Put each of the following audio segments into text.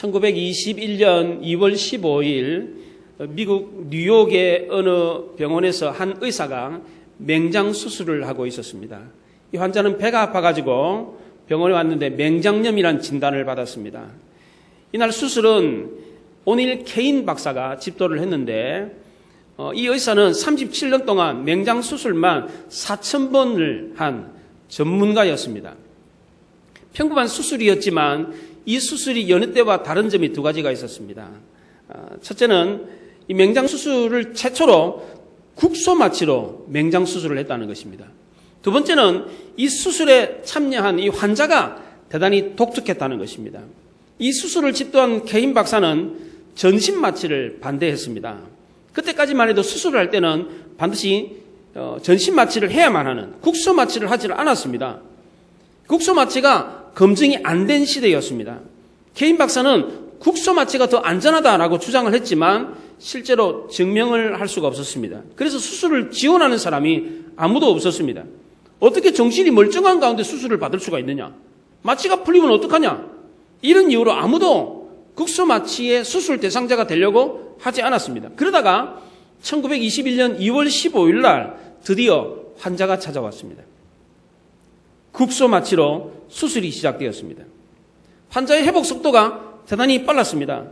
1921년 2월 15일 미국 뉴욕의 어느 병원에서 한 의사가 맹장 수술을 하고 있었습니다. 이 환자는 배가 아파가지고 병원에 왔는데 맹장염이라는 진단을 받았습니다. 이날 수술은 오닐 케인 박사가 집도를 했는데 이 의사는 37년 동안 맹장 수술만 4,000번을 한 전문가였습니다. 평범한 수술이었지만 이 수술이 여느 때와 다른 점이 두 가지가 있었습니다. 첫째는 이 맹장 수술을 최초로 국소마취로 맹장 수술을 했다는 것입니다. 두 번째는 이 수술에 참여한 이 환자가 대단히 독특했다는 것입니다. 이 수술을 집도한 케인 박사는 전신마취를 반대했습니다. 그때까지만 해도 수술을 할 때는 반드시 전신마취를 해야만 하는 국소마취를 하지 않았습니다. 국소마취가 검증이 안 된 시대였습니다. 케인 박사는 국소마취가 더 안전하다라고 주장을 했지만 실제로 증명을 할 수가 없었습니다. 그래서 수술을 지원하는 사람이 아무도 없었습니다. 어떻게 정신이 멀쩡한 가운데 수술을 받을 수가 있느냐? 마취가 풀리면 어떡하냐? 이런 이유로 아무도 국소마취의 수술 대상자가 되려고 하지 않았습니다. 그러다가 1921년 2월 15일 날 드디어 환자가 찾아왔습니다. 국소마취로 수술이 시작되었습니다. 환자의 회복 속도가 대단히 빨랐습니다.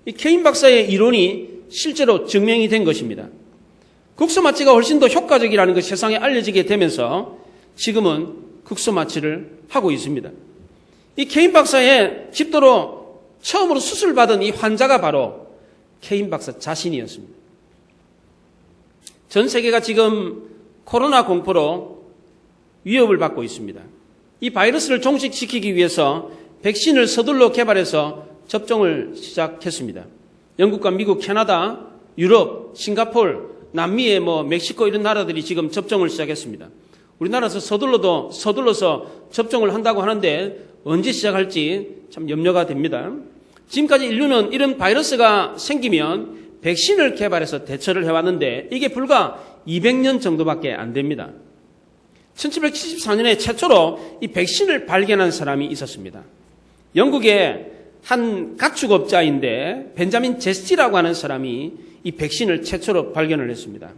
이 케인 박사의 이론이 실제로 증명이 된 것입니다. 국소마취가 훨씬 더 효과적이라는 것이 세상에 알려지게 되면서 지금은 국소마취를 하고 있습니다. 이 케인 박사의 집도로 처음으로 수술받은 이 환자가 바로 케인 박사 자신이었습니다. 전 세계가 지금 코로나 공포로 위협을 받고 있습니다. 이 바이러스를 종식시키기 위해서 백신을 서둘러 개발해서 접종을 시작했습니다. 영국과 미국, 캐나다, 유럽, 싱가포르, 남미의 멕시코 이런 나라들이 지금 접종을 시작했습니다. 우리나라에서 서둘러서 접종을 한다고 하는데 언제 시작할지 참 염려가 됩니다. 지금까지 인류는 이런 바이러스가 생기면 백신을 개발해서 대처를 해왔는데 이게 불과 200년 정도밖에 안 됩니다. 1774년에 최초로 이 백신을 발견한 사람이 있었습니다. 영국의 한 가축업자인데 벤자민 제스티라고 하는 사람이 이 백신을 최초로 발견을 했습니다.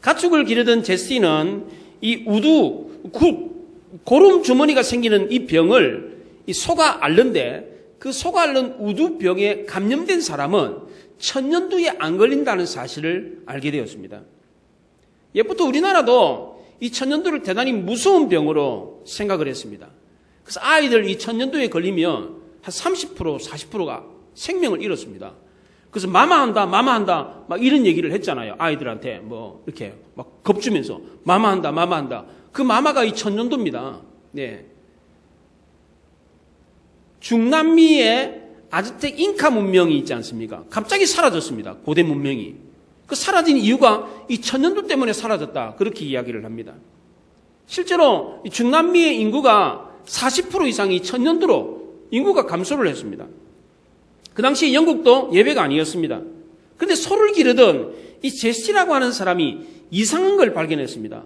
가축을 기르던 제스티는 이 고름 주머니가 생기는 이 병을 이 소가 앓는데 그 소가 앓는 우두병에 감염된 사람은 1000년 뒤에 안 걸린다는 사실을 알게 되었습니다. 예부터 우리나라도 이 천년두를 대단히 무서운 병으로 생각을 했습니다. 그래서 아이들 이 천년두에 걸리면 한 30%, 40%가 생명을 잃었습니다. 그래서 마마한다 막 이런 얘기를 했잖아요. 아이들한테 이렇게 막 겁주면서 마마한다. 그 마마가 이 천년두입니다. 네. 중남미의 아즈텍 잉카 문명이 있지 않습니까? 갑자기 사라졌습니다. 고대 문명이. 그 사라진 이유가 이 천년두 때문에 사라졌다. 그렇게 이야기를 합니다. 실제로 이 중남미의 인구가 40% 이상이 천년두로 인구가 감소를 했습니다. 그 당시 영국도 예외가 아니었습니다. 그런데 소를 기르던 이 제스티라고 하는 사람이 이상한 걸 발견했습니다.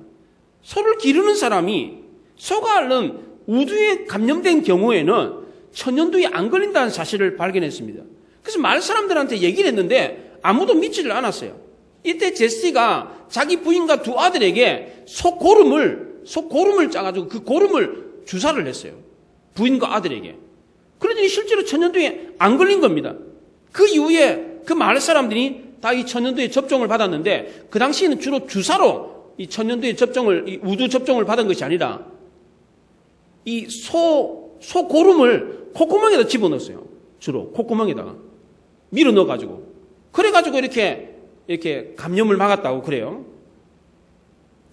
소를 기르는 사람이 소가 앓는 우두에 감염된 경우에는 천년두에 안 걸린다는 사실을 발견했습니다. 그래서 마을 사람들한테 얘기를 했는데 아무도 믿지를 않았어요. 이때 제스티가 자기 부인과 두 아들에게 소고름을 짜가지고 그 고름을 주사를 했어요. 부인과 아들에게. 그러더니 실제로 천년두에 안 걸린 겁니다. 그 이후에 그 마을 사람들이 다 이 천년두에 접종을 받았는데 그 당시에는 주로 주사로 이 천년두에 이 우두 접종을 받은 것이 아니라 이 소고름을 콧구멍에다 집어넣었어요. 주로 콧구멍에다가 밀어 넣어가지고 그래가지고 이렇게 감염을 막았다고 그래요.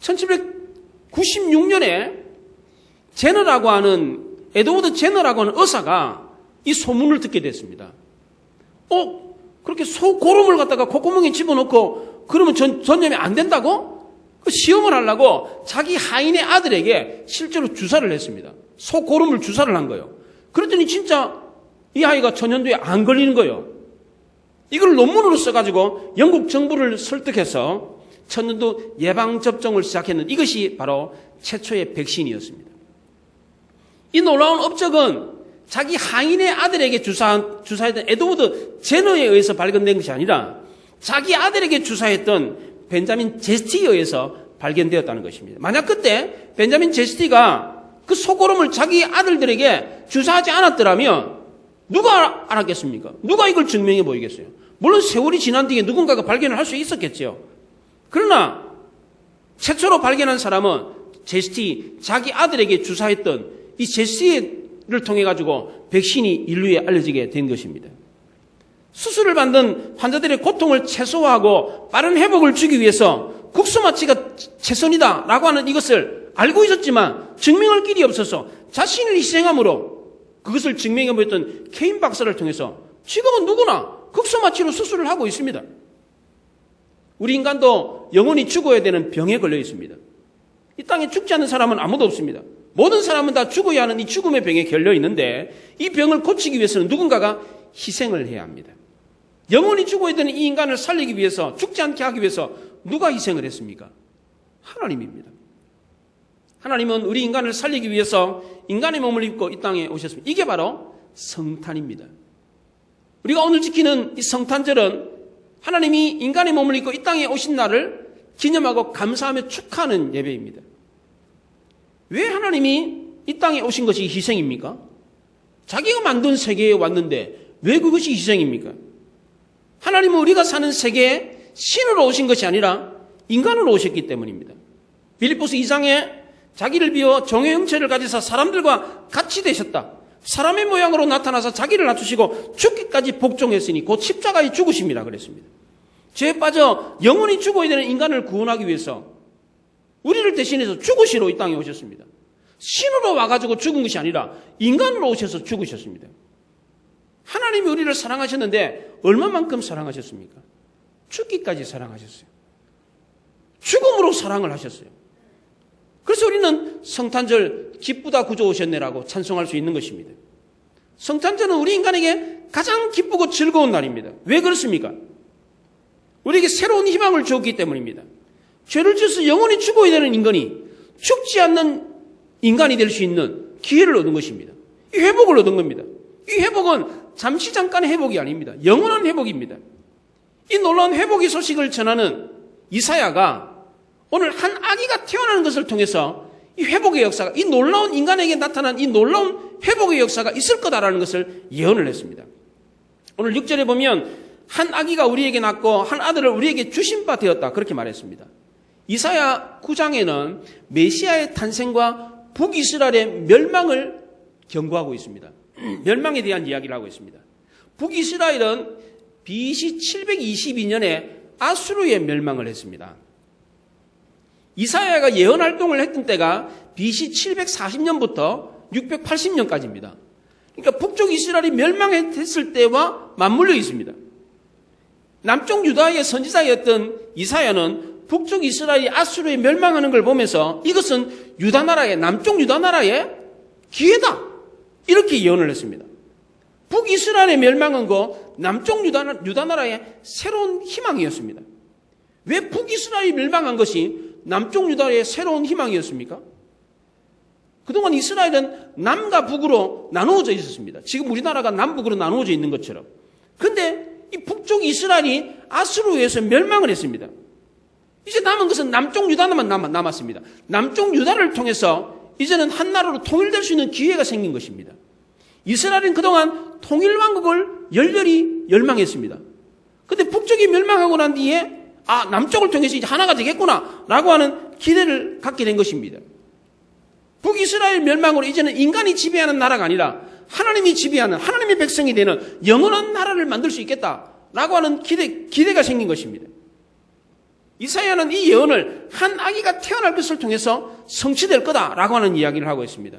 1796년에 에드워드 제너라고 하는 의사가 이 소문을 듣게 됐습니다. 그렇게 소고름을 갖다가 콧구멍에 집어넣고 그러면 전염이 안 된다고? 그 시험을 하려고 자기 하인의 아들에게 실제로 주사를 했습니다. 소고름을 주사를 한 거예요. 그랬더니 진짜 이 아이가 천년두에 안 걸리는 거예요. 이걸 논문으로 써가지고 영국 정부를 설득해서 천년두 예방접종을 시작했는데 이것이 바로 최초의 백신이었습니다. 이 놀라운 업적은 자기 하인의 아들에게 주사했던 에드워드 제너에 의해서 발견된 것이 아니라 자기 아들에게 주사했던 벤자민 제스티에 의해서 발견되었다는 것입니다. 만약 그때 벤자민 제스티가 그 소고름을 자기 아들들에게 주사하지 않았더라면 누가 알았겠습니까? 누가 이걸 증명해 보이겠어요? 물론 세월이 지난 뒤에 누군가가 발견을 할 수 있었겠죠. 그러나 최초로 발견한 사람은 제스티, 자기 아들에게 주사했던 이 제스티를 통해 가지고 백신이 인류에 알려지게 된 것입니다. 수술을 받는 환자들의 고통을 최소화하고 빠른 회복을 주기 위해서 국소마취가 최선이다라고 하는 이것을 알고 있었지만 증명할 길이 없어서 자신을 희생함으로 그것을 증명해 보였던 케인 박사를 통해서 지금은 누구나 국소마취로 수술을 하고 있습니다. 우리 인간도 영원히 죽어야 되는 병에 걸려 있습니다. 이 땅에 죽지 않는 사람은 아무도 없습니다. 모든 사람은 다 죽어야 하는 이 죽음의 병에 걸려 있는데 이 병을 고치기 위해서는 누군가가 희생을 해야 합니다. 영원히 죽어야 되는 이 인간을 살리기 위해서, 죽지 않게 하기 위해서 누가 희생을 했습니까? 하나님입니다. 하나님은 우리 인간을 살리기 위해서 인간의 몸을 입고 이 땅에 오셨습니다. 이게 바로 성탄입니다. 우리가 오늘 지키는 이 성탄절은 하나님이 인간의 몸을 입고 이 땅에 오신 날을 기념하고 감사하며 축하하는 예배입니다. 왜 하나님이 이 땅에 오신 것이 희생입니까? 자기가 만든 세계에 왔는데 왜 그것이 희생입니까? 하나님은 우리가 사는 세계에 신으로 오신 것이 아니라 인간으로 오셨기 때문입니다. 빌립보서 2장에 자기를 비워 종의 형체를 가지사 사람들과 같이 되셨다. 사람의 모양으로 나타나서 자기를 낮추시고 죽기까지 복종했으니 곧 십자가에 죽으심이라 그랬습니다. 죄에 빠져 영원히 죽어야 되는 인간을 구원하기 위해서 우리를 대신해서 죽으시러 이 땅에 오셨습니다. 신으로 와가지고 죽은 것이 아니라 인간으로 오셔서 죽으셨습니다. 하나님이 우리를 사랑하셨는데 얼마만큼 사랑하셨습니까? 죽기까지 사랑하셨어요. 죽음으로 사랑을 하셨어요. 그래서 우리는 성탄절 기쁘다 구주 오셨네라고 찬송할 수 있는 것입니다. 성탄절은 우리 인간에게 가장 기쁘고 즐거운 날입니다. 왜 그렇습니까? 우리에게 새로운 희망을 주었기 때문입니다. 죄를 지어서 영원히 죽어야 되는 인간이 죽지 않는 인간이 될 수 있는 기회를 얻은 것입니다. 이 회복을 얻은 겁니다. 이 회복은 잠시 잠깐의 회복이 아닙니다. 영원한 회복입니다. 이 놀라운 회복의 소식을 전하는 이사야가 오늘 한 아기가 태어나는 것을 통해서 이 회복의 역사가, 이 놀라운 인간에게 나타난 이 놀라운 회복의 역사가 있을 거다라는 것을 예언을 했습니다. 오늘 6절에 보면 한 아기가 우리에게 낳고 한 아들을 우리에게 주신 바 되었다 그렇게 말했습니다. 이사야 9장에는 메시아의 탄생과 북이스라엘의 멸망을 경고하고 있습니다. 멸망에 대한 이야기를 하고 있습니다. 북이스라엘은 BC 722년에 아수르의 멸망을 했습니다. 이사야가 예언 활동을 했던 때가 BC 740년부터 680년까지입니다. 그러니까 북쪽 이스라엘이 멸망했을 때와 맞물려 있습니다. 남쪽 유다의 선지자였던 이사야는 북쪽 이스라엘이 아수르에 멸망하는 걸 보면서 이것은 유다 나라의, 남쪽 유다 나라의 기회다 이렇게 예언을 했습니다. 북이스라엘의 멸망은 그 남쪽 유다 나라의 새로운 희망이었습니다. 왜 북이스라엘이 멸망한 것이 남쪽 유다의 새로운 희망이었습니까? 그동안 이스라엘은 남과 북으로 나누어져 있었습니다. 지금 우리나라가 남북으로 나누어져 있는 것처럼. 그런데 이 북쪽 이스라엘이 아수르에 의해서 멸망을 했습니다. 이제 남은 것은 남쪽 유다만 남았습니다. 남쪽 유다를 통해서 이제는 한 나라로 통일될 수 있는 기회가 생긴 것입니다. 이스라엘은 그동안 통일왕국을 열렬히 열망했습니다. 그런데 북쪽이 멸망하고 난 뒤에 남쪽을 통해서 이제 하나가 되겠구나 라고 하는 기대를 갖게 된 것입니다. 북이스라엘 멸망으로 이제는 인간이 지배하는 나라가 아니라 하나님이 지배하는 하나님의 백성이 되는 영원한 나라를 만들 수 있겠다라고 하는 기대가 생긴 것입니다. 이사야는 이 예언을 한 아기가 태어날 것을 통해서 성취될 거다라고 하는 이야기를 하고 있습니다.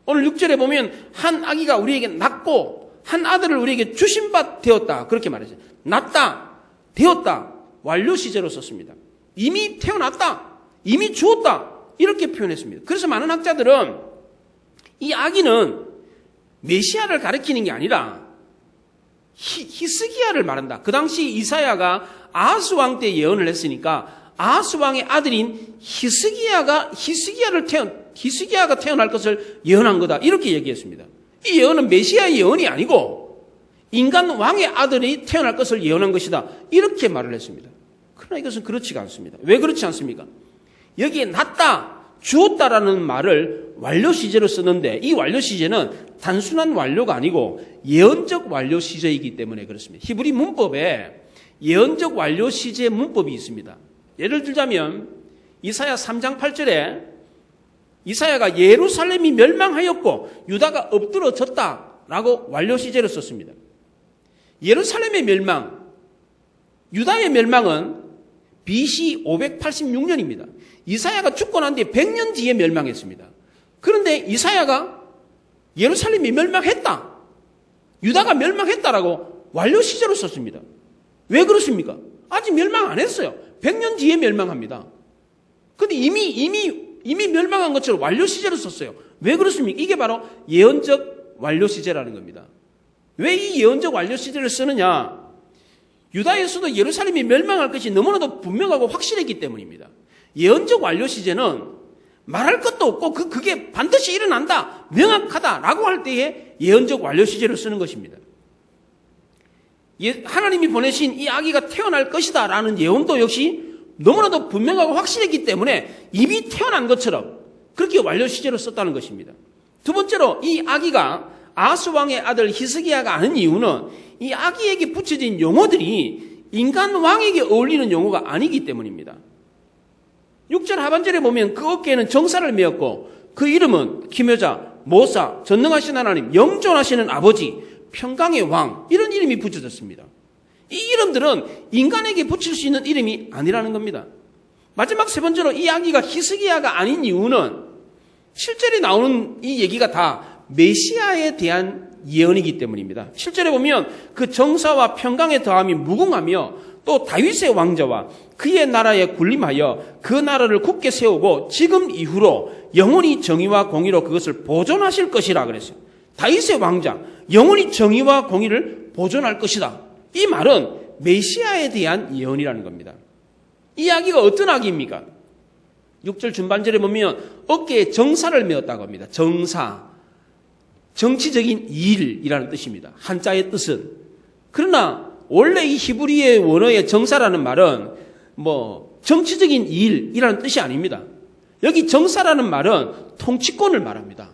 오늘 6절에 보면 한 아기가 우리에게 낳고 한 아들을 우리에게 주신 바 되었다 그렇게 말하죠. 낳다, 되었다, 완료 시제로 썼습니다. 이미 태어났다, 이미 주었다 이렇게 표현했습니다. 그래서 많은 학자들은 이 아기는 메시아를 가리키는 게 아니라 히스기야를 말한다. 그 당시 이사야가 아하스 왕 때 예언을 했으니까 아하스 왕의 아들인 히스기야가 태어날 것을 예언한 거다. 이렇게 얘기했습니다. 이 예언은 메시아의 예언이 아니고 인간 왕의 아들이 태어날 것을 예언한 것이다. 이렇게 말을 했습니다. 그러나 이것은 그렇지가 않습니다. 왜 그렇지 않습니까? 여기에 낳다, 주었다라는 말을 완료 시제로 쓰는데 이 완료 시제는 단순한 완료가 아니고 예언적 완료 시제이기 때문에 그렇습니다. 히브리 문법에 예언적 완료 시제 문법이 있습니다. 예를 들자면 이사야 3장 8절에 이사야가 예루살렘이 멸망하였고 유다가 엎드러졌다라고 완료 시제로 썼습니다. 예루살렘의 멸망, 유다의 멸망은 BC 586년입니다. 이사야가 죽고 난 뒤에 100년 뒤에 멸망했습니다. 그런데 이사야가 예루살렘이 멸망했다, 유다가 멸망했다라고 완료 시제로 썼습니다. 왜 그렇습니까? 아직 멸망 안 했어요. 100년 뒤에 멸망합니다. 근데 이미 멸망한 것처럼 완료 시제로 썼어요. 왜 그렇습니까? 이게 바로 예언적 완료 시제라는 겁니다. 왜 이 예언적 완료 시제를 쓰느냐? 유다에서도 예루살렘이 멸망할 것이 너무나도 분명하고 확실했기 때문입니다. 예언적 완료 시제는 말할 것도 없고 그게 반드시 일어난다, 명확하다라고 할 때에 예언적 완료 시제를 쓰는 것입니다. 하나님이 보내신 이 아기가 태어날 것이다 라는 예언도 역시 너무나도 분명하고 확실했기 때문에 이미 태어난 것처럼 그렇게 완료 시제로 썼다는 것입니다. 두 번째로 이 아기가 아하스 왕의 아들 히스기야가 아는 이유는 이 아기에게 붙여진 용어들이 인간 왕에게 어울리는 용어가 아니기 때문입니다. 6절 하반절에 보면 그 어깨에는 정사를 메었고 그 이름은 기묘자, 모사, 전능하신 하나님, 영존하시는 아버지, 평강의 왕, 이런 이름이 붙여졌습니다. 이 이름들은 인간에게 붙일 수 있는 이름이 아니라는 겁니다. 마지막 세 번째로 이 아기가 히스기야가 아닌 이유는 7절에 나오는 이 얘기가 다 메시아에 대한 예언이기 때문입니다. 7절에 보면 그 정사와 평강의 더함이 무궁하며 또 다윗의 왕자와 그의 나라에 군림하여 그 나라를 굳게 세우고 지금 이후로 영원히 정의와 공의로 그것을 보존하실 것이라 그랬어요. 다윗의 왕자, 영원히 정의와 공의를 보존할 것이다. 이 말은 메시아에 대한 예언이라는 겁니다. 이 아기가 어떤 아기입니까? 6절 중반절에 보면 어깨에 정사를 메었다고 합니다. 정사, 정치적인 일이라는 뜻입니다. 한자의 뜻은. 그러나 원래 이 히브리의 원어의 정사라는 말은 정치적인 일이라는 뜻이 아닙니다. 여기 정사라는 말은 통치권을 말합니다.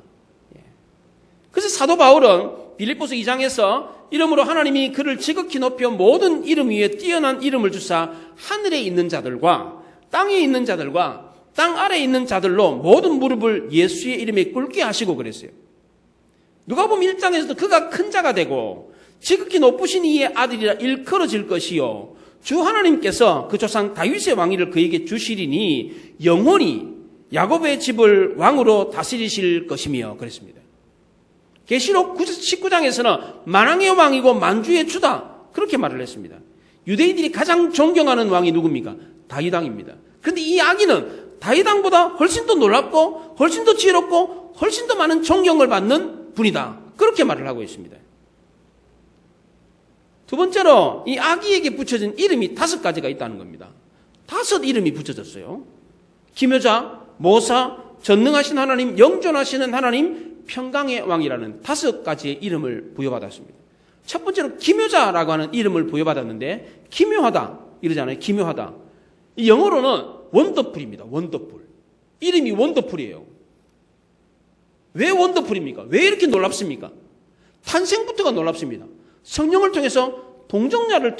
그래서 사도 바울은 빌립보서 2장에서 이름으로 하나님이 그를 지극히 높여 모든 이름 위에 뛰어난 이름을 주사 하늘에 있는 자들과 땅에 있는 자들과 땅 아래에 있는 자들로 모든 무릎을 예수의 이름에 꿇게 하시고 그랬어요. 누가복음 1장에서도 그가 큰 자가 되고 지극히 높으신 이의 아들이라 일컬어질 것이요 주 하나님께서 그 조상 다윗의 왕위를 그에게 주시리니 영원히 야곱의 집을 왕으로 다스리실 것이며 그랬습니다. 계시록 19장에서는 만왕의 왕이고 만주의 주다 그렇게 말을 했습니다. 유대인들이 가장 존경하는 왕이 누굽니까? 다윗 왕입니다. 그런데 이 아기는 다윗 왕보다 훨씬 더 놀랍고 훨씬 더 지혜롭고 훨씬 더 많은 존경을 받는 분이다. 그렇게 말을 하고 있습니다. 두 번째로 이 아기에게 붙여진 이름이 5가지가 있다는 겁니다. 5 이름이 붙여졌어요. 기묘자, 모사, 전능하신 하나님, 영존하시는 하나님, 평강의 왕이라는 5가지의 이름을 부여받았습니다. 첫 번째로 기묘자라고 하는 이름을 부여받았는데 기묘하다 이러잖아요. 기묘하다. 이 영어로는 원더풀입니다. 원더풀. 이름이 원더풀이에요. 왜 원더풀입니까? 왜 이렇게 놀랍습니까? 탄생부터가 놀랍습니다. 성령을 통해서 동정녀를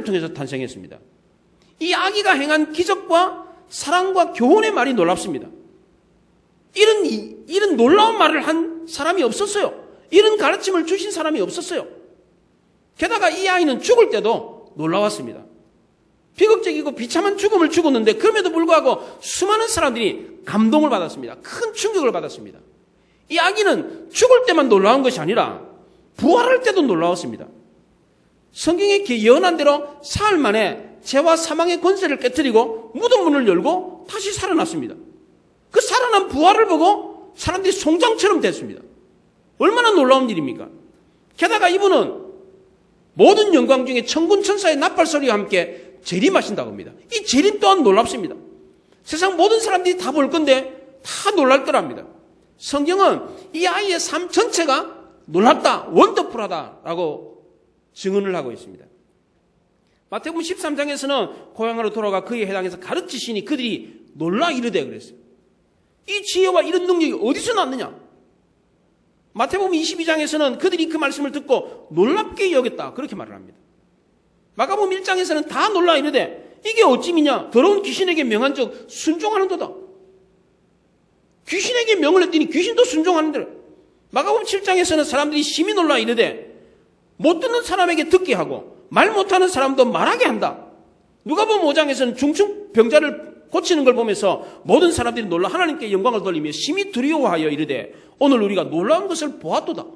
통해서 탄생했습니다. 이 아기가 행한 기적과 사랑과 교훈의 말이 놀랍습니다. 이런 놀라운 말을 한 사람이 없었어요. 이런 가르침을 주신 사람이 없었어요. 게다가 이 아이는 죽을 때도 놀라웠습니다. 비극적이고 비참한 죽음을 죽었는데 그럼에도 불구하고 수많은 사람들이 감동을 받았습니다. 큰 충격을 받았습니다. 이 아기는 죽을 때만 놀라운 것이 아니라 부활할 때도 놀라웠습니다. 성경에 예언한 대로 사흘 만에 죄와 사망의 권세를 깨뜨리고 무덤 문을 열고 다시 살아났습니다. 그 살아난 부활을 보고 사람들이 송장처럼 됐습니다. 얼마나 놀라운 일입니까? 게다가 이분은 모든 영광 중에 천군 천사의 나팔소리와 함께 재림하신다고 합니다. 이 재림 또한 놀랍습니다. 세상 모든 사람들이 다 볼 건데 다 놀랄 거랍니다. 성경은 이 아이의 삶 전체가 놀랍다, 원더풀하다라고 증언을 하고 있습니다. 마태복음 13장에서는 고향으로 돌아가 그에 해당해서 가르치시니 그들이 놀라 이르되 그랬어요. 이 지혜와 이런 능력이 어디서 났느냐? 마태복음 22장에서는 그들이 그 말씀을 듣고 놀랍게 여겼다, 그렇게 말을 합니다. 마가복음 1장에서는 다 놀라 이르되 이게 어찌미냐? 더러운 귀신에게 명한 적 순종하는도다. 귀신에게 명을 했더니 귀신도 순종하는데, 마가복음 7장에서는 사람들이 심히 놀라 이르되 못 듣는 사람에게 듣게 하고 말 못하는 사람도 말하게 한다. 누가복음 5장에서는 중증 병자를 고치는 걸 보면서 모든 사람들이 놀라 하나님께 영광을 돌리며 심히 두려워하여 이르되 오늘 우리가 놀라운 것을 보았도다.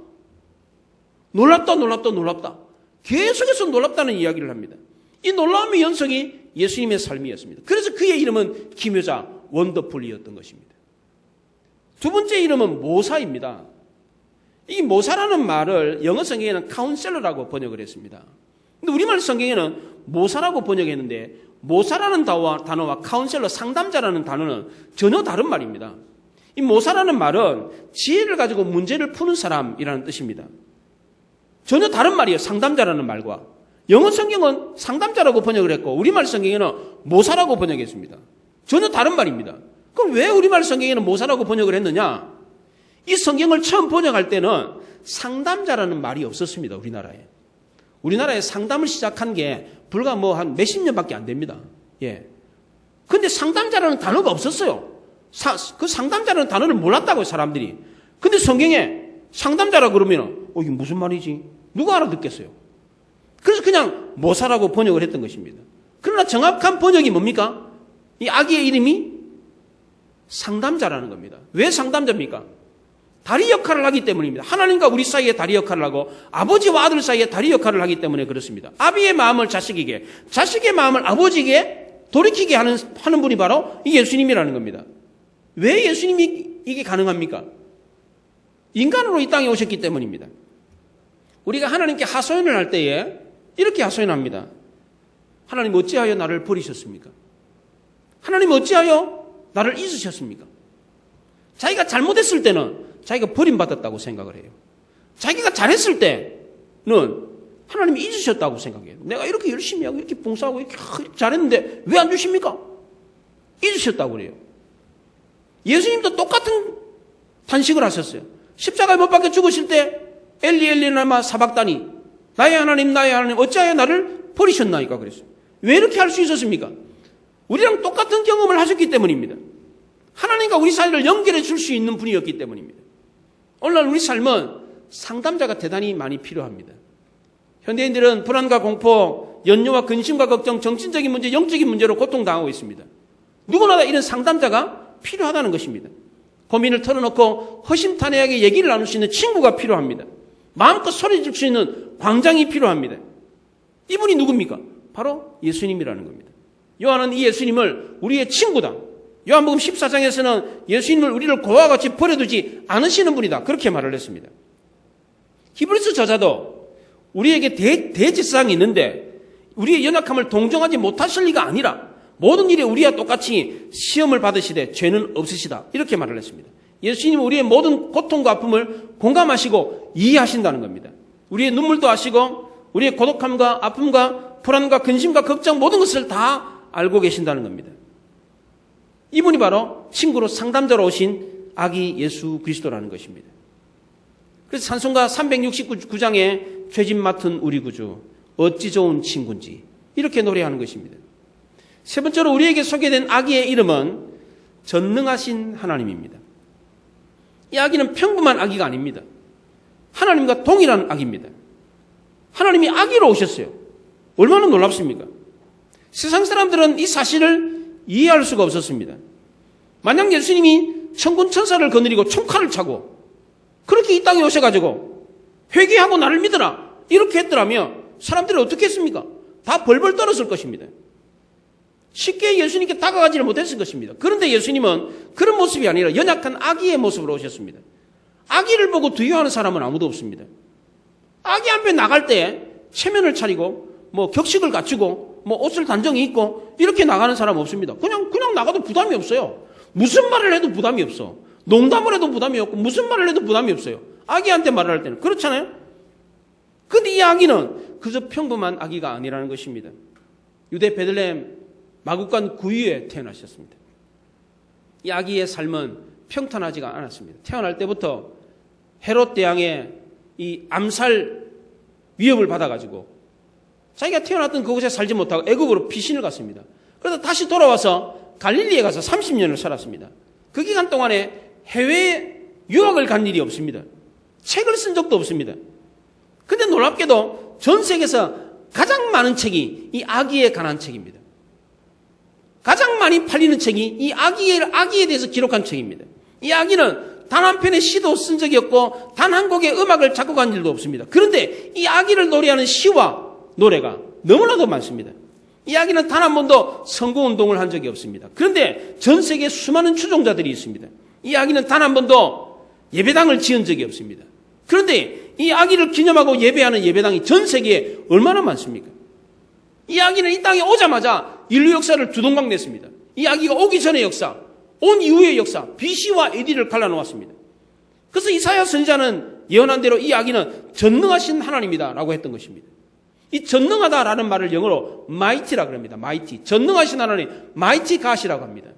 놀랍다, 놀랍다, 놀랍다. 계속해서 놀랍다는 이야기를 합니다. 이 놀라움의 연속이 예수님의 삶이었습니다. 그래서 그의 이름은 기묘자, 원더풀이었던 것입니다. 두 번째 이름은 모사입니다. 이 모사라는 말을 영어 성경에는 카운셀러라고 번역을 했습니다. 근데 우리말 성경에는 모사라고 번역했는데 모사라는 단어와 카운셀러, 상담자라는 단어는 전혀 다른 말입니다. 이 모사라는 말은 지혜를 가지고 문제를 푸는 사람이라는 뜻입니다. 전혀 다른 말이에요. 상담자라는 말과. 영어 성경은 상담자라고 번역을 했고 우리말 성경에는 모사라고 번역했습니다. 전혀 다른 말입니다. 그럼 왜 우리말 성경에는 모사라고 번역을 했느냐? 이 성경을 처음 번역할 때는 상담자라는 말이 없었습니다. 우리나라에 상담을 시작한 게 불과 한 몇십 년밖에 안 됩니다. 예. 근데 상담자라는 단어가 없었어요. 그 상담자라는 단어를 몰랐다고요, 사람들이. 근데 성경에 상담자라 그러면, 이게 무슨 말이지? 누가 알아듣겠어요? 그래서 그냥 모사라고 번역을 했던 것입니다. 그러나 정확한 번역이 뭡니까? 이 아기의 이름이 상담자라는 겁니다. 왜 상담자입니까? 다리 역할을 하기 때문입니다. 하나님과 우리 사이에 다리 역할을 하고 아버지와 아들 사이에 다리 역할을 하기 때문에 그렇습니다. 아비의 마음을 자식에게, 자식의 마음을 아버지에게 돌이키게 하는 분이 바로 이 예수님이라는 겁니다. 왜 예수님이 이게 가능합니까? 인간으로 이 땅에 오셨기 때문입니다. 우리가 하나님께 하소연을 할 때에 이렇게 하소연합니다. 하나님 어찌하여 나를 버리셨습니까? 하나님 어찌하여 나를 잊으셨습니까? 자기가 잘못했을 때는 자기가 버림받았다고 생각을 해요. 자기가 잘했을 때는 하나님이 잊으셨다고 생각해요. 내가 이렇게 열심히 하고 이렇게 봉사하고 이렇게 잘했는데 왜 안 주십니까? 잊으셨다고 그래요. 예수님도 똑같은 탄식을 하셨어요. 십자가에 못 박혀 죽으실 때 엘리 엘리 라마 사박다니 나의 하나님 어찌하여 나를 버리셨나이까 그랬어요. 왜 이렇게 할 수 있었습니까? 우리랑 똑같은 경험을 하셨기 때문입니다. 하나님과 우리 사이를 연결해 줄 수 있는 분이었기 때문입니다. 오늘날 우리 삶은 상담자가 대단히 많이 필요합니다. 현대인들은 불안과 공포, 연료와 근심과 걱정, 정신적인 문제, 영적인 문제로 고통당하고 있습니다. 누구나 다 이런 상담자가 필요하다는 것입니다. 고민을 털어놓고 허심탄회하게 얘기를 나눌 수 있는 친구가 필요합니다. 마음껏 소리질 수 있는 광장이 필요합니다. 이분이 누굽니까? 바로 예수님이라는 겁니다. 요한은 이 예수님을 우리의 친구다. 요한복음 14장에서는 예수님을 우리를 고와 같이 버려두지 않으시는 분이다. 그렇게 말을 했습니다. 히브리서 저자도 우리에게 대제사장이 있는데 우리의 연약함을 동정하지 못하실 리가 아니라 모든 일에 우리와 똑같이 시험을 받으시되 죄는 없으시다. 이렇게 말을 했습니다. 예수님은 우리의 모든 고통과 아픔을 공감하시고 이해하신다는 겁니다. 우리의 눈물도 아시고 우리의 고독함과 아픔과 불안과 근심과 걱정 모든 것을 다 알고 계신다는 겁니다. 이분이 바로 친구로 상담자로 오신 아기 예수 그리스도라는 것입니다. 그래서 찬송가 369장에 죄짐 맡은 우리 구주 어찌 좋은 친구인지 이렇게 노래하는 것입니다. 세 번째로 우리에게 소개된 아기의 이름은 전능하신 하나님입니다. 이 아기는 평범한 아기가 아닙니다. 하나님과 동일한 아기입니다. 하나님이 아기로 오셨어요. 얼마나 놀랍습니까? 세상 사람들은 이 사실을 이해할 수가 없었습니다. 만약 예수님이 천군 천사를 거느리고 총칼을 차고 그렇게 이 땅에 오셔가지고 회개하고 나를 믿어라 이렇게 했더라면 사람들이 어떻게 했습니까? 다 벌벌 떨었을 것입니다. 쉽게 예수님께 다가가지를 못했을 것입니다. 그런데 예수님은 그런 모습이 아니라 연약한 아기의 모습으로 오셨습니다. 아기를 보고 두려워하는 사람은 아무도 없습니다. 아기 앞에 나갈 때 체면을 차리고 격식을 갖추고 옷을 단정히 입고 이렇게 나가는 사람 없습니다. 그냥 나가도 부담이 없어요. 무슨 말을 해도 부담이 없어. 농담을 해도 부담이 없고 무슨 말을 해도 부담이 없어요. 아기한테 말을 할 때는. 그렇잖아요? 근데 이 아기는 그저 평범한 아기가 아니라는 것입니다. 유대 베들레헴 마구간 구유에 태어나셨습니다. 이 아기의 삶은 평탄하지가 않았습니다. 태어날 때부터 헤롯 대왕의 이 암살 위협을 받아가지고 자기가 태어났던 그곳에 살지 못하고 애굽으로 피신을 갔습니다. 그래서 다시 돌아와서 갈릴리에 가서 30년을 살았습니다. 그 기간 동안에 해외에 유학을 간 일이 없습니다. 책을 쓴 적도 없습니다. 근데 놀랍게도 전 세계에서 가장 많은 책이 이 아기에 관한 책입니다. 가장 많이 팔리는 책이 이 아기에 대해서 기록한 책입니다. 이 아기는 단 한 편의 시도 쓴 적이 없고 단 한 곡의 음악을 작곡한 일도 없습니다. 그런데 이 아기를 노래하는 시와 노래가 너무나도 많습니다. 이 아기는 단 한 번도 선거운동을 한 적이 없습니다. 그런데 전 세계에 수많은 추종자들이 있습니다. 이 아기는 단 한 번도 예배당을 지은 적이 없습니다. 그런데 이 아기를 기념하고 예배하는 예배당이 전 세계에 얼마나 많습니까? 이 아기는 이 땅에 오자마자 인류 역사를 두동강 냈습니다. 이 아기가 오기 전의 역사, 온 이후의 역사, BC와 AD를 갈라놓았습니다. 그래서 이사야 선지자는 예언한 대로 이 아기는 전능하신 하나님이다라고 했던 것입니다. 이 전능하다라는 말을 영어로 mighty라고 합니다. mighty. 전능하신 하나님, mighty God이라고 합니다.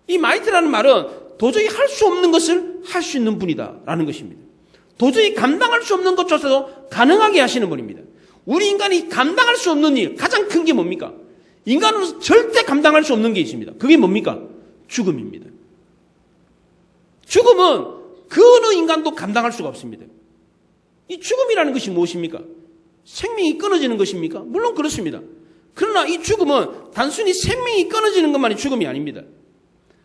이 mighty라는 말은 도저히 할 수 없는 것을 할 수 있는 분이다라는 것입니다. 도저히 감당할 수 없는 것조차도 가능하게 하시는 분입니다. 우리 인간이 감당할 수 없는 일, 가장 큰 게 뭡니까? 인간으로서 절대 감당할 수 없는 게 있습니다. 그게 뭡니까? 죽음입니다. 죽음은 그 어느 인간도 감당할 수가 없습니다. 이 죽음이라는 것이 무엇입니까? 생명이 끊어지는 것입니까? 물론 그렇습니다. 그러나 이 죽음은 단순히 생명이 끊어지는 것만이 죽음이 아닙니다.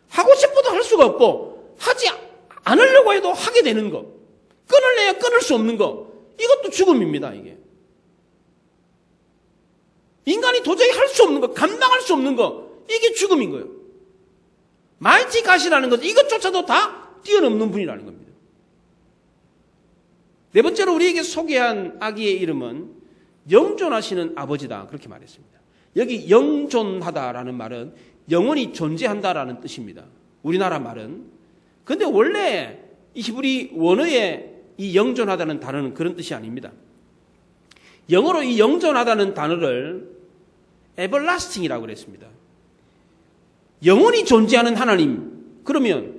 하고 싶어도 할 수가 없고 하지 않으려고 해도 하게 되는 것, 끊을래야 끊을 수 없는 것, 이것도 죽음입니다. 이게 인간이 도저히 할 수 없는 것, 감당할 수 없는 것, 이게 죽음인 거예요. 마이티 갓이라는 것, 이것조차도 다 뛰어넘는 분이라는 겁니다. 네 번째로 우리에게 소개한 아기의 이름은 영존하시는 아버지다, 그렇게 말했습니다. 여기 영존하다라는 말은 영원히 존재한다라는 뜻입니다. 우리나라 말은. 근데 원래 이 히브리 원어의 이 영존하다는 단어는 그런 뜻이 아닙니다. 영어로 이 영존하다는 단어를 everlasting이라고 그랬습니다. 영원히 존재하는 하나님, 그러면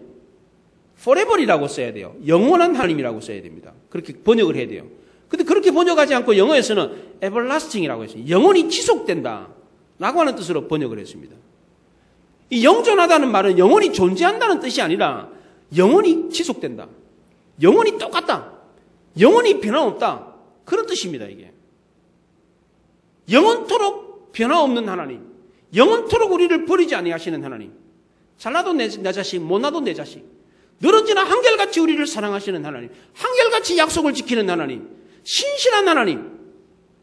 forever이라고 써야 돼요. 영원한 하나님이라고 써야 됩니다. 그렇게 번역을 해야 돼요. 근데 그렇게 번역하지 않고 영어에서는 everlasting이라고 했어요. 영원히 지속된다 라고 하는 뜻으로 번역을 했습니다. 이 영존하다는 말은 영원히 존재한다는 뜻이 아니라 영원히 지속된다, 영원히 똑같다, 영원히 변함없다, 그런 뜻입니다. 이게 영원토록 변화없는 하나님, 영원토록 우리를 버리지 아니하시는 하나님, 잘나도 내 자식, 못나도 내 자식, 늘어지나 한결같이 우리를 사랑하시는 하나님, 한결같이 약속을 지키는 하나님, 신실한 하나님,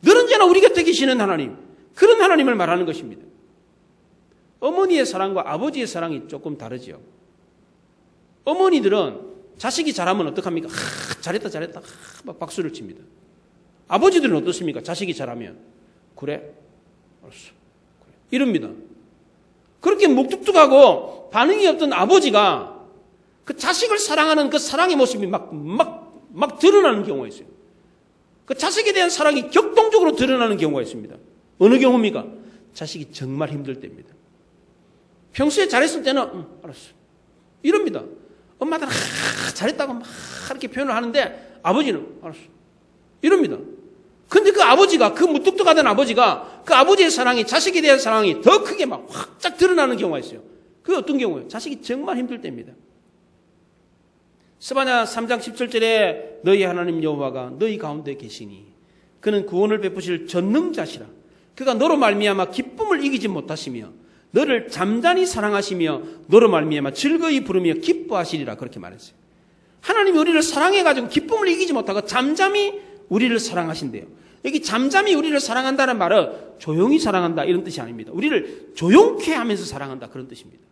늘어지나 우리 곁에 계시는 하나님, 그런 하나님을 말하는 것입니다. 어머니의 사랑과 아버지의 사랑이 조금 다르죠. 어머니들은 자식이 잘하면 어떡합니까? 잘했다 잘했다 막 박수를 칩니다. 아버지들은 어떻습니까? 자식이 잘하면 그래? 알았어. 그래. 이럽니다. 그렇게 묵뚝뚝하고 반응이 없던 아버지가 그 자식을 사랑하는 그 사랑의 모습이 막 드러나는 경우가 있어요. 그 자식에 대한 사랑이 격동적으로 드러나는 경우가 있습니다. 어느 경우입니까? 자식이 정말 힘들 때입니다. 평소에 잘했을 때는 알았어. 이럽니다. 엄마들은 잘했다고 막 이렇게 표현을 하는데 아버지는 알았어. 이럽니다. 근데 그 아버지가, 그 무뚝뚝하던 아버지가 그 아버지의 사랑이, 자식에 대한 사랑이 더 크게 막 확짝 드러나는 경우가 있어요. 그게 어떤 경우예요? 자식이 정말 힘들 때입니다. 스바냐 3장 17절에 너희 하나님 여호와가 너희 가운데 계시니 그는 구원을 베푸실 전능자시라. 그가 너로 말미암아 기쁨을 이기지 못하시며 너를 잠잠히 사랑하시며 너로 말미암아 즐거이 부르며 기뻐하시리라. 그렇게 말했어요. 하나님이 우리를 사랑해가지고 기쁨을 이기지 못하고 잠잠히 우리를 사랑하신대요. 여기 잠잠히 우리를 사랑한다는 말은 조용히 사랑한다 이런 뜻이 아닙니다. 우리를 조용케 하면서 사랑한다 그런 뜻입니다.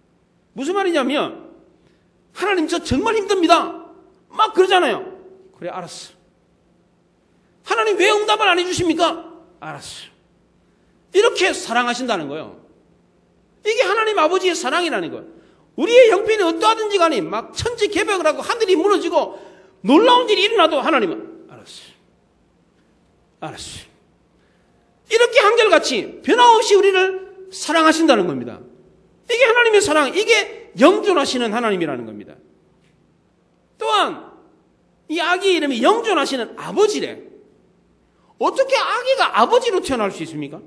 무슨 말이냐면 하나님 저 정말 힘듭니다 막 그러잖아요. 그래 알았어. 하나님 왜 응답을 안 해주십니까? 알았어. 이렇게 사랑하신다는 거예요. 이게 하나님 아버지의 사랑이라는 거예요. 우리의 형편이 어떠하든지 간에 막 천지개벽을 하고 하늘이 무너지고 놀라운 일이 일어나도 하나님은 알았어요. 이렇게 한결같이 변함없이 우리를 사랑하신다는 겁니다. 이게 하나님의 사랑, 이게 영존하시는 하나님이라는 겁니다. 또한 이 아기의 이름이 영존하시는 아버지래. 어떻게 아기가 아버지로 태어날 수 있습니까?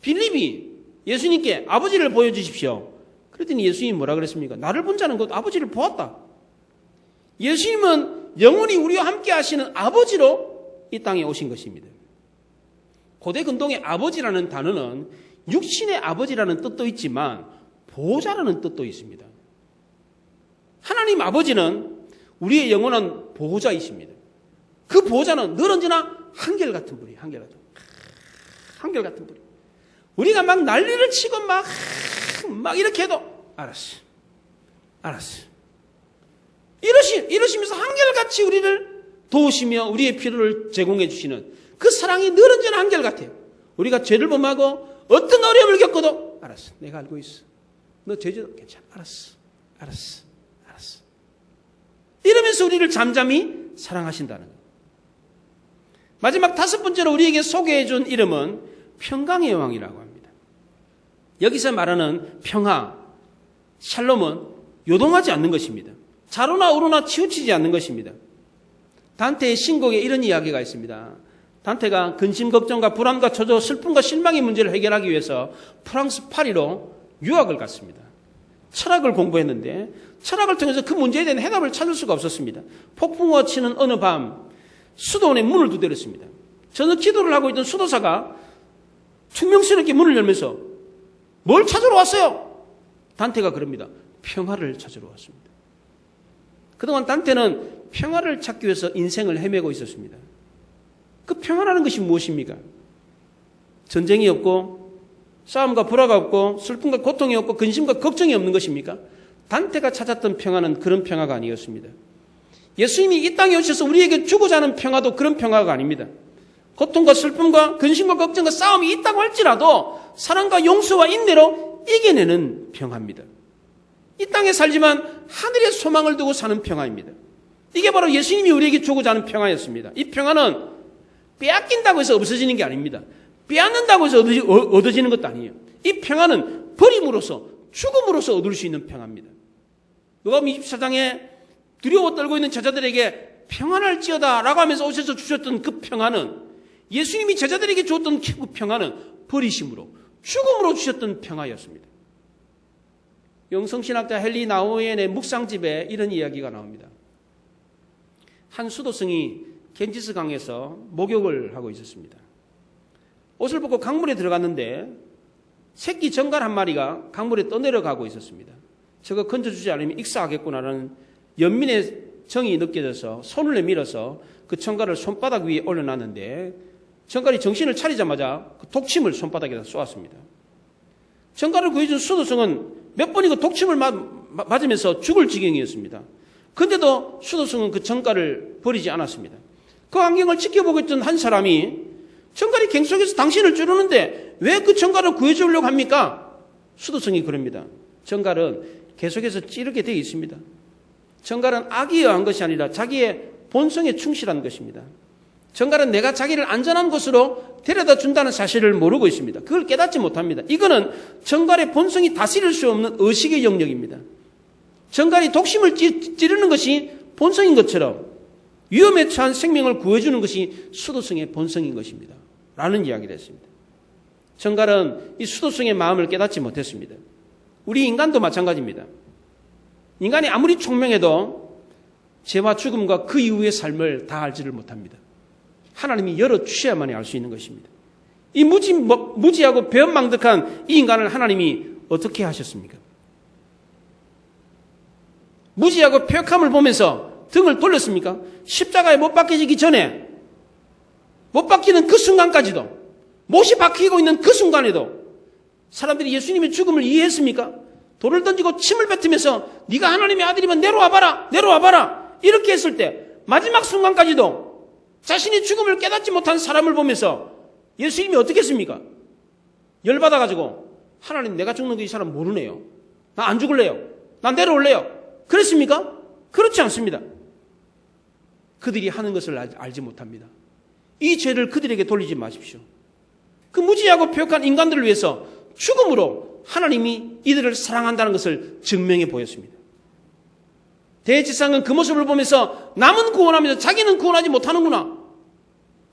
빌립이 예수님께 아버지를 보여주십시오. 그랬더니 예수님이 뭐라 그랬습니까? 나를 본 자는 곧 아버지를 보았다. 예수님은 영원히 우리와 함께 하시는 아버지로 이 땅에 오신 것입니다. 고대 근동의 아버지라는 단어는 육신의 아버지라는 뜻도 있지만 보호자라는 뜻도 있습니다. 하나님 아버지는 우리의 영원한 보호자이십니다. 그 보호자는 늘 언제나 한결같은 분이에요. 한결같은 분이. 우리가 막 난리를 치고 막 이렇게 해도 알았어. 이러시면서 한결같이 우리를 도우시며 우리의 필요를 제공해 주시는 그 사랑이 늘 언제나 한결같아요. 우리가 죄를 범하고 어떤 어려움을 겪어도 알았어. 내가 알고 있어. 너 죄져도 괜찮아. 알았어. 이러면서 우리를 잠잠히 사랑하신다는 거예요. 마지막 5번째로 우리에게 소개해 준 이름은 평강의 왕이라고 합니다. 여기서 말하는 평화, 샬롬은 요동하지 않는 것입니다. 좌로나 우로나 치우치지 않는 것입니다. 단테의 신곡에 이런 이야기가 있습니다. 단테가 근심, 걱정과 불안과 초조, 슬픔과 실망의 문제를 해결하기 위해서 프랑스 파리로 유학을 갔습니다. 철학을 공부했는데 철학을 통해서 그 문제에 대한 해답을 찾을 수가 없었습니다. 폭풍우가 치는 어느 밤 수도원에 문을 두드렸습니다. 저는 기도를 하고 있던 수도사가 퉁명스럽게 문을 열면서 뭘 찾으러 왔어요? 단테가 그럽니다. 평화를 찾으러 왔습니다. 그동안 단테는 평화를 찾기 위해서 인생을 헤매고 있었습니다. 그 평화라는 것이 무엇입니까? 전쟁이 없고 싸움과 불화가 없고 슬픔과 고통이 없고 근심과 걱정이 없는 것입니까? 단테가 찾았던 평화는 그런 평화가 아니었습니다. 예수님이 이 땅에 오셔서 우리에게 주고자 하는 평화도 그런 평화가 아닙니다. 고통과 슬픔과 근심과 걱정과 싸움이 있다고 할지라도 사랑과 용서와 인내로 이겨내는 평화입니다. 이 땅에 살지만 하늘의 소망을 두고 사는 평화입니다. 이게 바로 예수님이 우리에게 주고자 하는 평화였습니다. 이 평화는 빼앗긴다고 해서 없어지는 게 아닙니다. 빼앗는다고 해서 얻어지는 것도 아니에요. 이 평화는 버림으로써 죽음으로써 얻을 수 있는 평화입니다. 누가복음 24장에 두려워 떨고 있는 제자들에게 평안할지어다 라고 하면서 오셔서 주셨던 그 평화는 예수님이 제자들에게 주었던 그 평화는 버리심으로 죽음으로 주셨던 평화였습니다. 영성신학자 헨리 나우엔의 묵상집에 이런 이야기가 나옵니다. 한 수도승이 겐지스 강에서 목욕을 하고 있었습니다. 옷을 벗고 강물에 들어갔는데 새끼 정갈 한 마리가 강물에 떠내려가고 있었습니다. 저거 건져주지 않으면 익사하겠구나라는 연민의 정이 느껴져서 손을 내밀어서 그 정갈을 손바닥 위에 올려놨는데 정갈이 정신을 차리자마자 그 독침을 손바닥에다 쏘았습니다. 정갈을 구해준 수도승은 몇 번이고 독침을 맞으면서 죽을 지경이었습니다. 그런데도 수도승은 그 정갈을 버리지 않았습니다. 그 광경을 지켜보고 있던 한 사람이 정갈이 갱속에서 당신을 찌르는데 왜 그 정갈을 구해주려고 합니까? 수도승이 그럽니다. 정갈은 계속해서 찌르게 되어 있습니다. 정갈은 악의에 의한 것이 아니라 자기의 본성에 충실한 것입니다. 정갈은 내가 자기를 안전한 곳으로 데려다 준다는 사실을 모르고 있습니다. 그걸 깨닫지 못합니다. 이거는 정갈의 본성이 다스릴 수 없는 의식의 영역입니다. 정갈이 독심을 찌르는 것이 본성인 것처럼 위험에 처한 생명을 구해주는 것이 수도승의 본성인 것입니다. 라는 이야기를 했습니다. 정갈은 이 수도승의 마음을 깨닫지 못했습니다. 우리 인간도 마찬가지입니다. 인간이 아무리 총명해도 죄와 죽음과 그 이후의 삶을 다 알지를 못합니다. 하나님이 열어주셔야만이 알 수 있는 것입니다. 이 무지하고 배은망덕한 이 인간을 하나님이 어떻게 하셨습니까? 무지하고 폐역함을 보면서 등을 돌렸습니까? 십자가에 못 박혀지기 전에 못 박히는 그 순간까지도 못이 박히고 있는 그 순간에도 사람들이 예수님의 죽음을 이해했습니까? 돌을 던지고 침을 뱉으면서 네가 하나님의 아들이면 내려와봐라 이렇게 했을 때 마지막 순간까지도 자신이 죽음을 깨닫지 못한 사람을 보면서 예수님이 어떻게 했습니까? 열받아가지고 하나님 내가 죽는 거 이 사람 모르네요. 나 안 죽을래요. 나 내려올래요. 그랬습니까? 그렇지 않습니다. 그들이 하는 것을 알지 못합니다. 이 죄를 그들에게 돌리지 마십시오. 그 무지하고 표역한 인간들을 위해서 죽음으로 하나님이 이들을 사랑한다는 것을 증명해 보였습니다. 대제사장은 그 모습을 보면서 남은 구원하면서 자기는 구원하지 못하는구나.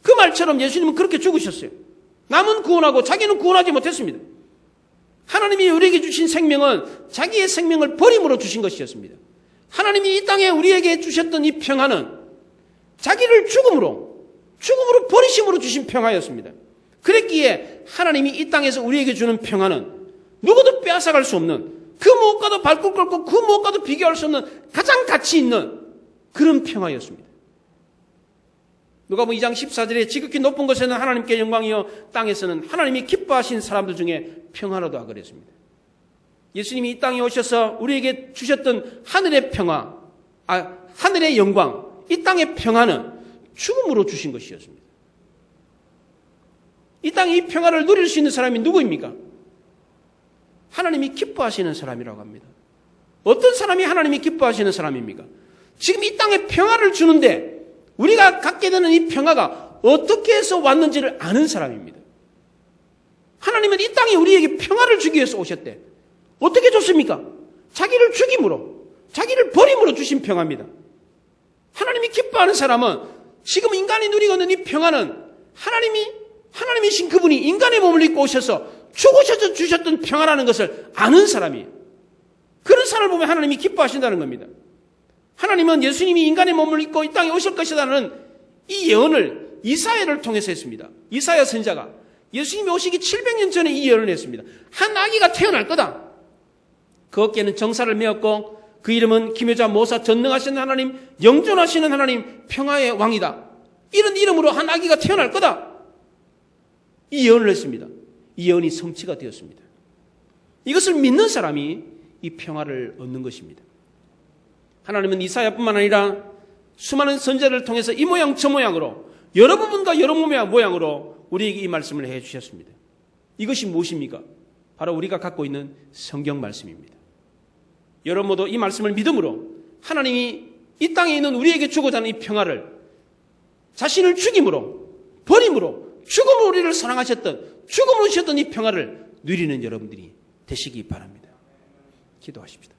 그 말처럼 예수님은 그렇게 죽으셨어요. 남은 구원하고 자기는 구원하지 못했습니다. 하나님이 우리에게 주신 생명은 자기의 생명을 버림으로 주신 것이었습니다. 하나님이 이 땅에 우리에게 주셨던 이 평화는 자기를 죽음으로 버리심으로 주신 평화였습니다. 그랬기에 하나님이 이 땅에서 우리에게 주는 평화는 누구도 빼앗아갈 수 없는, 그 무엇과도 발굴 끓고 그 무엇과도 비교할 수 없는 가장 가치 있는 그런 평화였습니다. 누가복음 2장 14절에 지극히 높은 곳에는 하나님께 영광이요 땅에서는 하나님이 기뻐하신 사람들 중에 평화로다 그랬습니다. 예수님이 이 땅에 오셔서 우리에게 주셨던 하늘의 평화, 하늘의 영광, 이 땅의 평화는 죽음으로 주신 것이었습니다. 이 땅에 이 평화를 누릴 수 있는 사람이 누구입니까? 하나님이 기뻐하시는 사람이라고 합니다. 어떤 사람이 하나님이 기뻐하시는 사람입니까? 지금 이 땅에 평화를 주는데 우리가 갖게 되는 이 평화가 어떻게 해서 왔는지를 아는 사람입니다. 하나님은 이 땅에 우리에게 평화를 주기 위해서 오셨대. 어떻게 줬습니까? 자기를 죽임으로, 자기를 버림으로 주신 평화입니다. 하나님이 기뻐하는 사람은 지금 인간이 누리고 있는 이 평화는 하나님이신 그분이 인간의 몸을 입고 오셔서 죽으셔서 주셨던 평화라는 것을 아는 사람이에요. 그런 사람을 보면 하나님이 기뻐하신다는 겁니다. 하나님은 예수님이 인간의 몸을 입고 이 땅에 오실 것이라는 이 예언을 이사야를 통해서 했습니다. 이사야 선지자가 예수님이 오시기 700년 전에 이 예언을 했습니다. 한 아기가 태어날 거다. 그 어깨는 정사를 메었고 그 이름은 기묘자 모사 전능하신 하나님, 영존하시는 하나님, 평화의 왕이다. 이런 이름으로 한 아기가 태어날 거다. 이 예언을 했습니다. 이 예언이 성취가 되었습니다. 이것을 믿는 사람이 이 평화를 얻는 것입니다. 하나님은 이사야뿐만 아니라 수많은 선지자를 통해서 이 모양 저 모양으로 여러 부분과 여러 모양으로 우리에게 이 말씀을 해 주셨습니다. 이것이 무엇입니까? 바로 우리가 갖고 있는 성경 말씀입니다. 여러분 모두 이 말씀을 믿음으로 하나님이 이 땅에 있는 우리에게 주고자 하는 이 평화를 자신을 죽임으로, 버림으로, 죽음으로 우리를 사랑하셨던, 죽음으로 주셨던 이 평화를 누리는 여러분들이 되시기 바랍니다. 기도하십시다.